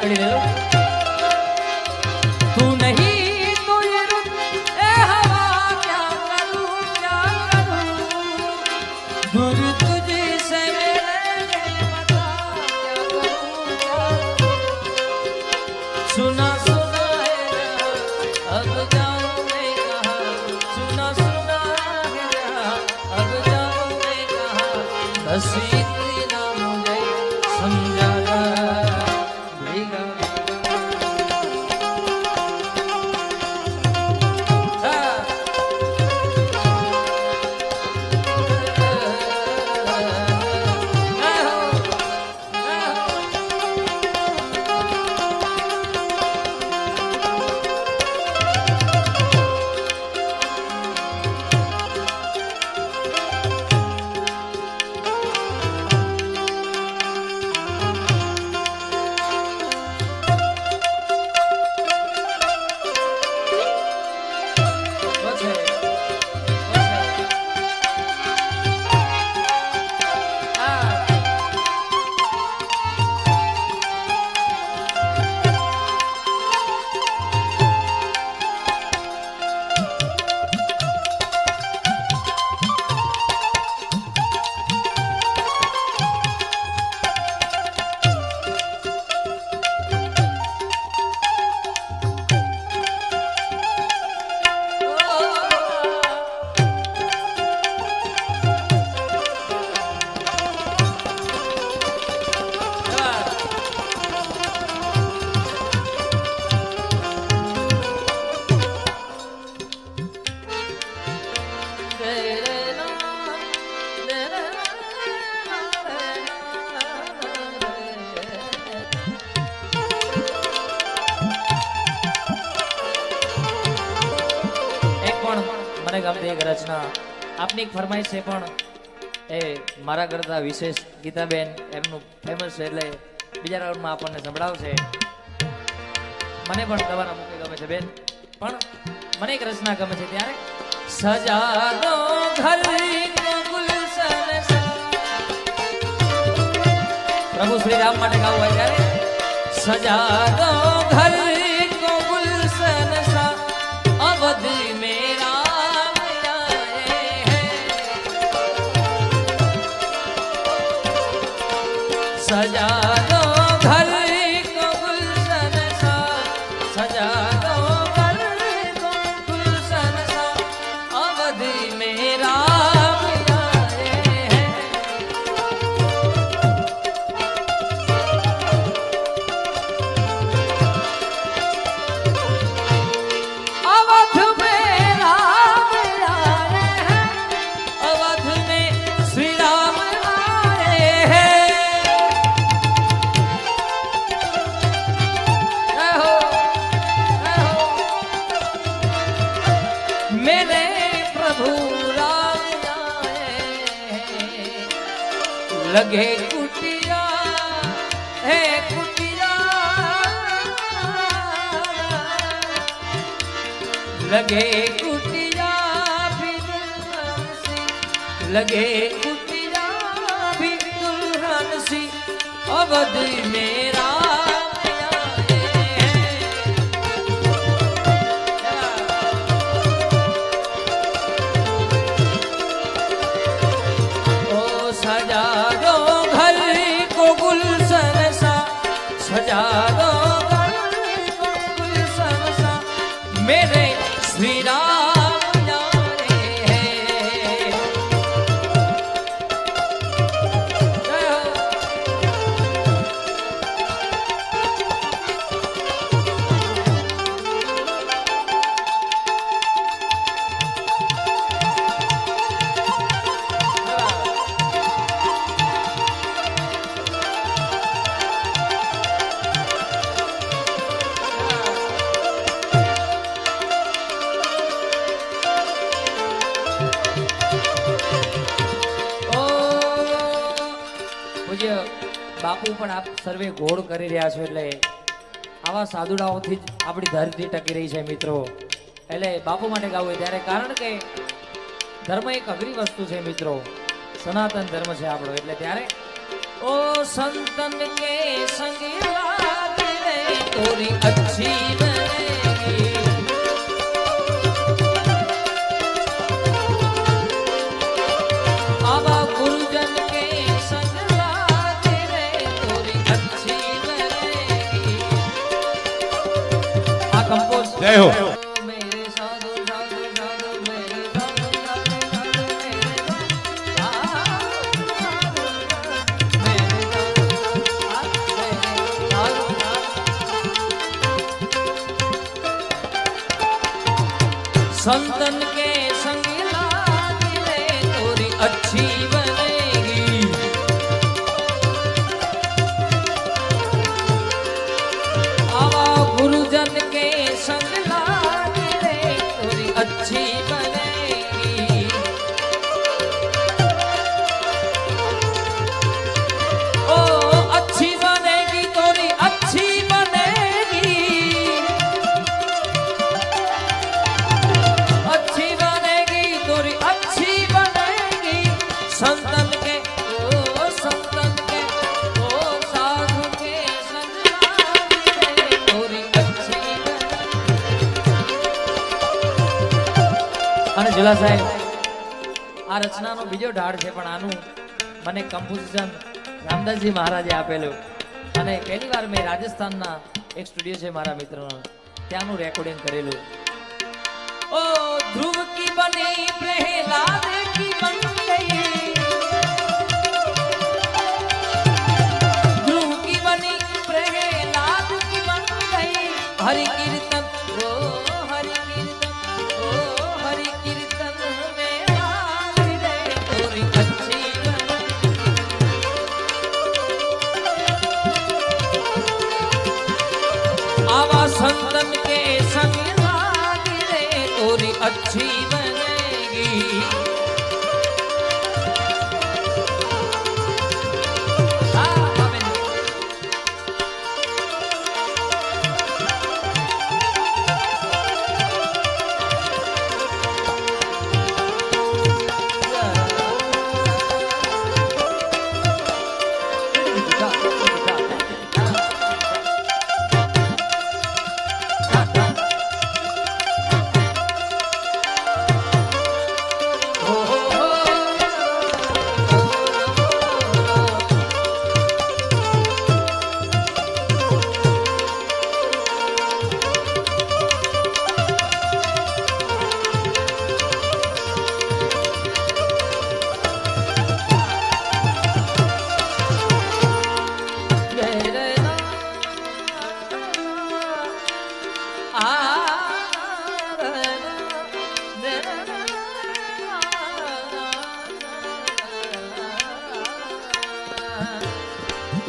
कड़ी ले लो। तू नहीं तो ये रुत ए हवा क्या करूं दूर तुझसे मेरे बता क्या करूं सुना सुना है अब जाऊं मैं कहाँ सुना सुना है अब जाऊं मैं कहाँ बस इतना मुझे समझा મને ગમતી એક રચના આપની એક ફરમાઈશ છે પણ એ મારા કરતા વિશેષ ગીતાબેન એમનું ફેમસ છે એટલે બીજા રાઉન્ડમાં આપણને સંભળાવશે મને પણ તમારા મુખે ગમે છે બેન પણ મને એક રચના ગમે છે ત્યારે સજા દો ઘર કો ગુલશન પ્રભુ શ્રી રામ માટે ગાવું હોય ત્યારે સજા દો ઘર કો ગુલશન સા અવધ મેરા सजा दो घर को गुलशन सा सजा दो घर को गुलशन सा अवधि मेरा अवध मेरा अवध में श्री राम लगे कुटिया है कुटिया लगे कुटिया भी दुल्हन सी लगे कुटिया भी दुल्हन सी अवध मेरा सजा दो घर को गुलशन सा सजा दो घर को गुलशन सा मेरे श्री राम जाने हैं પૂજ્ય બાપુ પણ આપ સર્વે ઘોડ કરી રહ્યા છો એટલે આવા સાધુડાઓથી જ આપણી ધરતી ટકી રહી છે મિત્રો એટલે બાપુ માટે ગાવું ત્યારે કારણ કે ધર્મ એક અઘરી વસ્તુ છે મિત્રો સનાતન ધર્મ છે આપણો એટલે ત્યારે ઓ સંતન કે સંગ લાગે રે थोड़ी अच्छी बनेगी। आवा गुरुजन के संग लागे रे थोड़ी अच्छी बनेगी। आ कंपोज जय हो। संतन के संग लागी रे थोड़ी अच्छी बनेगी। आवा गुरुजन के संग लागी रे थोड़ी अच्छी बनेगी। ओ अच्छी बनेगी थोड़ी अच्छी बनेगी। संतन के ओ संतन के ओ साधु के संग लागी रे थोड़ी अच्छी અને જુલા સાહેબ આ રચનાનો બીજો ઢાળ છે પણ આનું મને કમ્પોઝિશન રામદાસજી મહારાજે આપેલું અને પહેલી વાર મેં રાજસ્થાનના એક સ્ટુડિયો છે મારા મિત્રનો ત્યાંનું રેકોર્ડિંગ કરેલું। ओ ध्रुव की बनी प्रहलाद की बन गई। ध्रुव की बनी प्रहलाद की बन गई। हरि कीर्तन ओ हरि कीर्तन ओ हरि कीर्तन में लागी रे थोड़ी अच्छी आवा संतन के संग थोड़ी अच्छी बनेगी।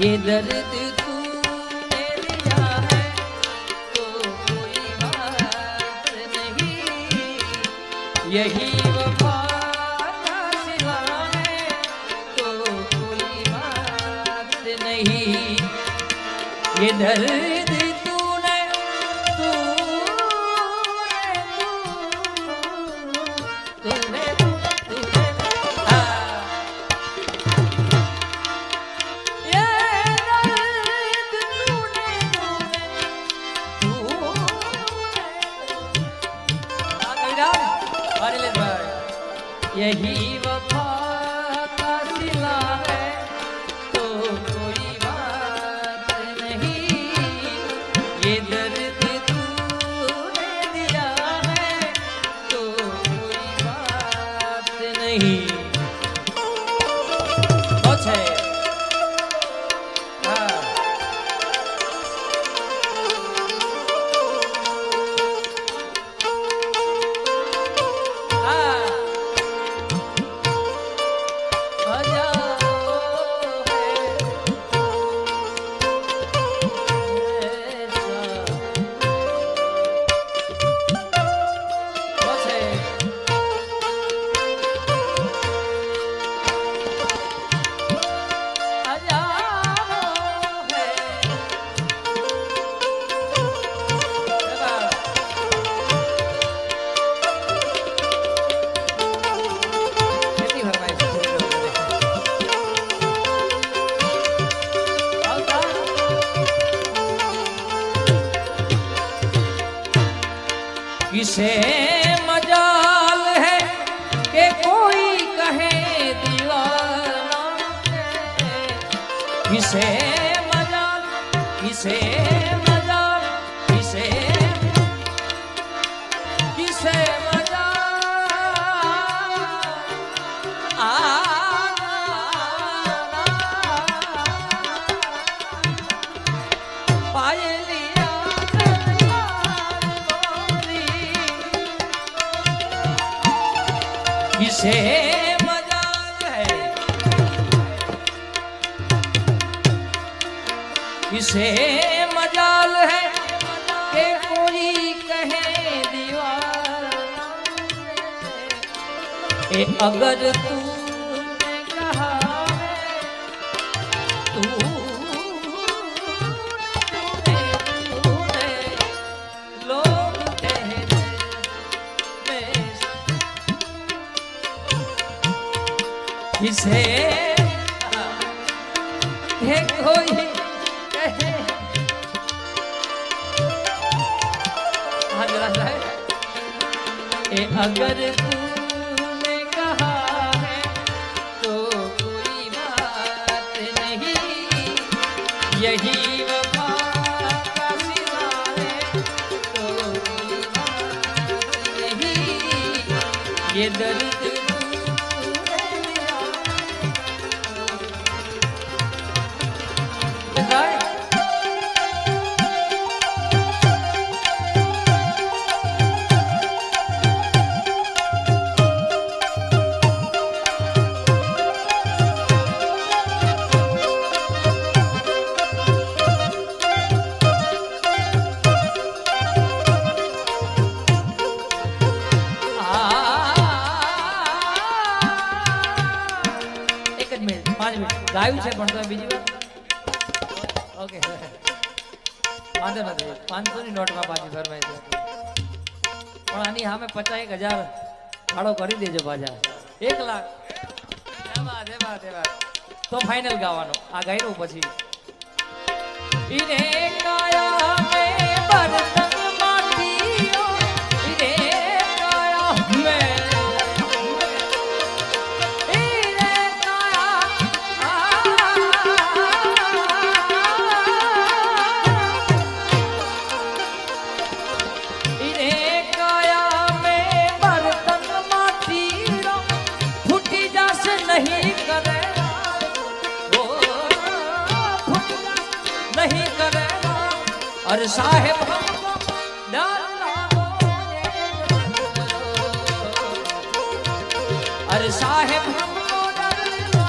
ये दर्द तूने लिया है तो कोई बात नहीं। यही वफा का सिला है तो कोई बात नहीं। ये दर्द तूने तूने यही वफा का सिला है तो कोई बात नहीं। ये दर्द तूने दिया है तो कोई बात नहीं। अच्छा किसे मजाल है कि कोई कहे दीवाना किसे मजाल किसे मजाल किसे किसे किसे मजाल है किसे मजाल है कि कोई कहे दीवाना ए अगर तूने कहा है तूने लोग कहते किसे है कोई कहे ए अगर तूने कहा है तो कोई बात नहीं यही वफा का सिला है तो कोई बात नहीं ये दर्द ગાયું છે પણ તો બીજી વાર ઓકે વાંધો નથી 500 ની નોટમાં પાછી ફરમાઈ છે પણ આની સામે 50,000 ભાડો કરી દેજો પાછા 1 લાખ તો ફાઇનલ ગાવાનો આ ગાયરું પછી ઈરે કાયા મે બરતન માટીઓ ઈરે કાયા મે अरे साहेब हमको डालना अरे साहेब हमको डालना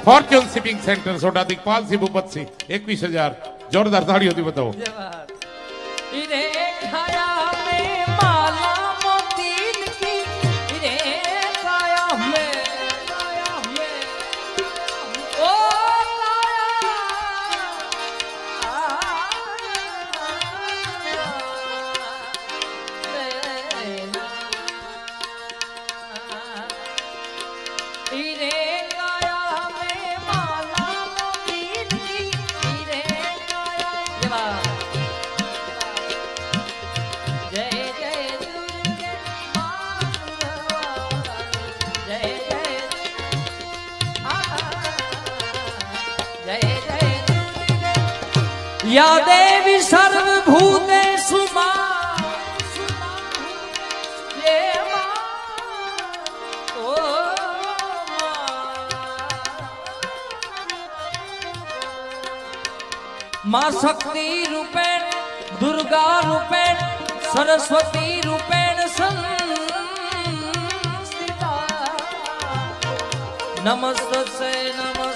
ફોર્ચ્યુન શિપિંગ સેન્ટર સોડા દિગ્પાલ સિંહ ભૂપત સિંહ 21,000 જોરદાર તાળીઓથી બતાવો या देवी सर्वभूतेषु मां शक्ति रूपेण दुर्गा रूपेण सरस्वती रूपेण संस्थिता नमस्तस्यै नमः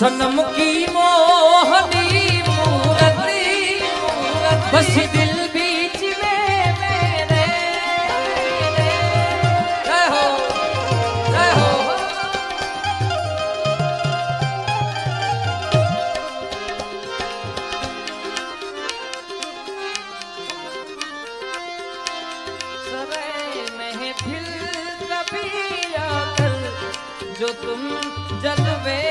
सनम की मोहनी मूरती बस दिल बीच में मेरे जय हो जय हो सरे महफिल कभी आकर जो तुम जज्बे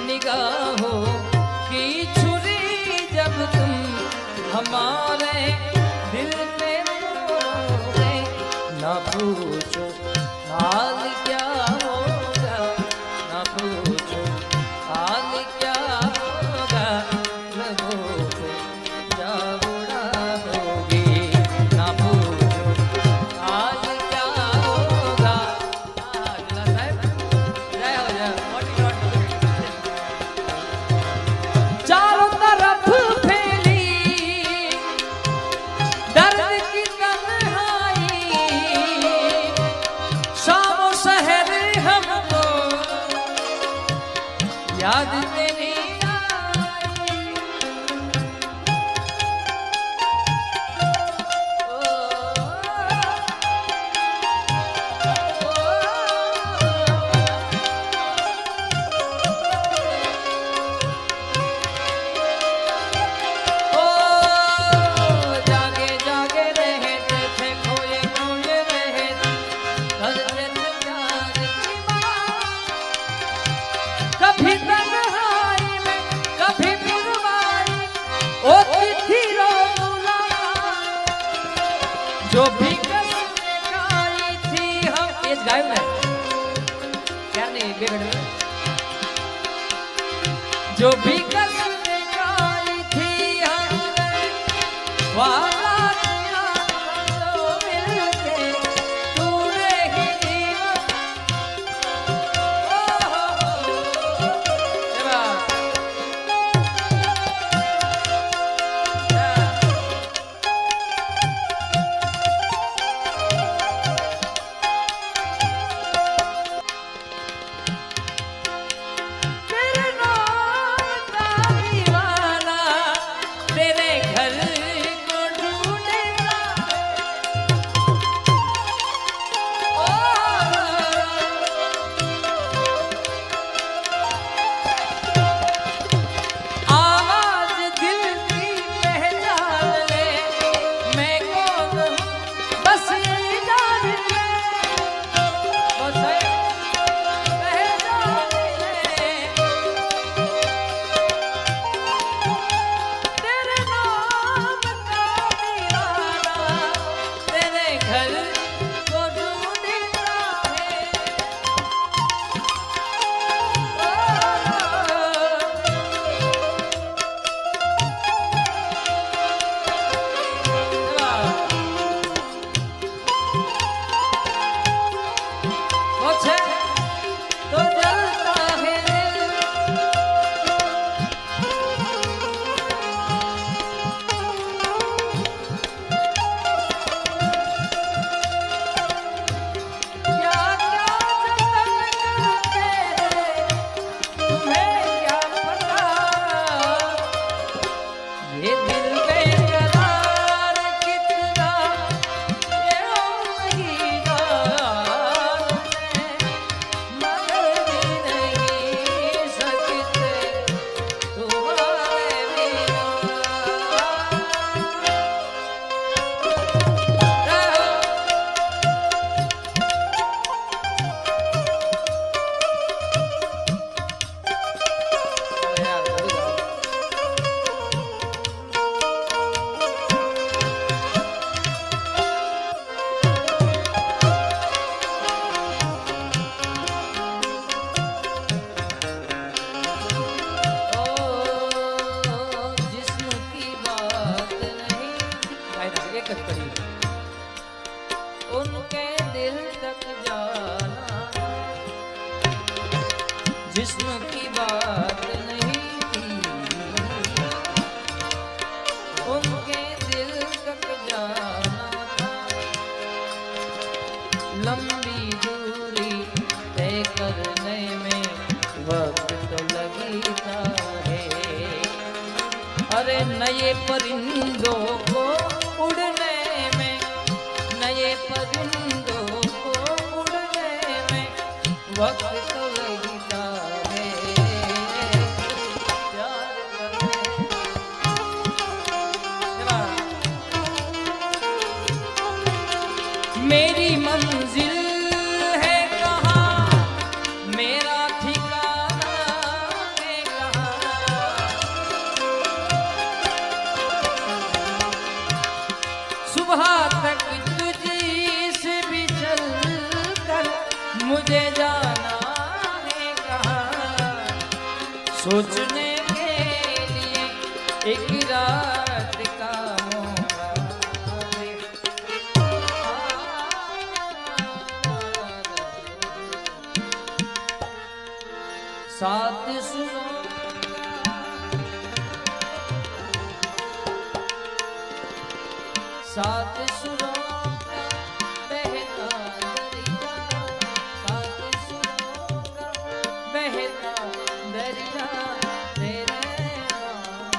निगाहों की छुरी जब तुम हमारे दिल पे मारोगे ना पूछो हाल क्या होगा ना पूछो हाल क्या होगा लबों पे जा उड़ा दोगी ना पूछो हाल क्या होगा अगला साहब जय हो जय मोटी रोटी चारों तरफ फैली दर्द की तन्हाई शामो शहर हमको याद तेरी आई ओ जागे जागे रहते थे खोए खोए रहते हजरत प्यार की बात कभी तन्हाई में कभी पुरवाई होती थी रोना जो भी कसमें खाई थी हम ये गायब है क्या नहीं बेगड़ जो भी कसमें खाई थी हमने वादा किया तो मिलके तूने ही दिया तेरे नाम का दीवाना तेरे घर को ढूंढेगा आवाज दिल की पहचान ले मैं कौन हूँ बस यही जान ले बस पहचान ले तेरे नाम का दीवाना तेरे घर को ढूंढता है मुझे तो जलता है दिल क्या क्या जतन करते हैं तुम्हें क्या पता ये दिल बेकरार कितना ये हम नहीं जानते मगर भी नहीं सकते तुम्हारे बिना जिस्म की बात नहीं एक कड़ी उनके दिल तक जाना जिस्म की बात नहीं थी उनके दिल तक जाना था लंबी दूरी करने में वक्त तो लगता है। अरे नए परिंदों को उड़ने में, नए परिंदों को उड़ने में वक्त तो लगता है। प्यार करने मेरी मंजिल है कहाँ, मेरा ठिकाना है कहाँ। सुबह तक तुझी से भी चल कर मुझे जाना है कहाँ। सोचने के लिए एक रात का मौका है। सात सुरों सात सुरों का बहता दरिया, सात सुरों का बहता दरिया, तेरे नाम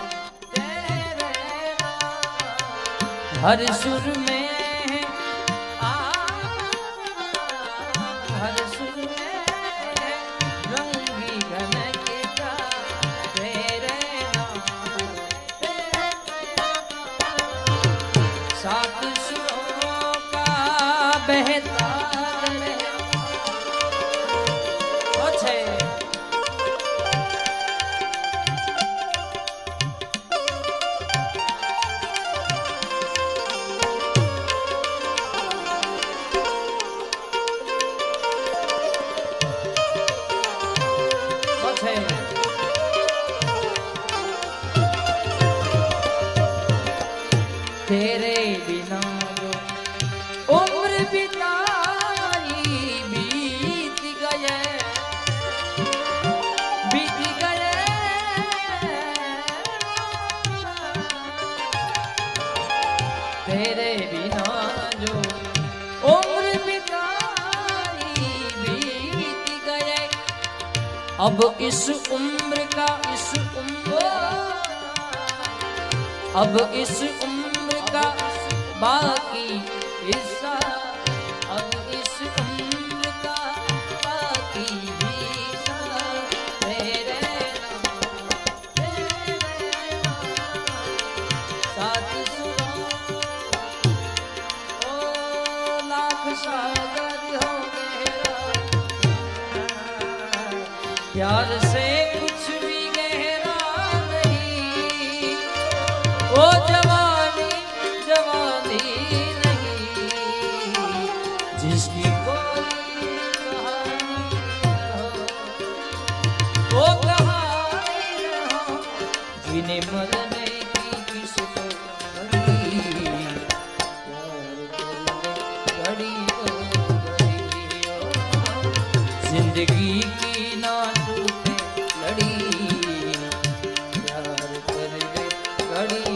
हर सुर में है आ, हर सुर में है रंगी घनकता तेरे नाम, सात सुरों का बहता दरिया। अच्छे तेरे बिना जो उम्र बिताई बीत गए, बीत गए। तेरे बिना जो उम्र बिताई बीत गए। अब इस उम्र का अब इस उम्र का बाकी हिस्सा, अब इस उम्र का बाकी हिस्सा तेरे नाम, सात सुरों ओ लाख सागर हो मेरा, प्यार से कुछ भी गहरा नहीं। ओ जवानी जवानी नहीं, जिसकी कोई कहानी न हो, वो कहानी न हो, जिन्हें मरने की किसको घड़ी, घड़ी जिंदगी की ना टूटे लड़ी, प्यार कर ले घड़ी।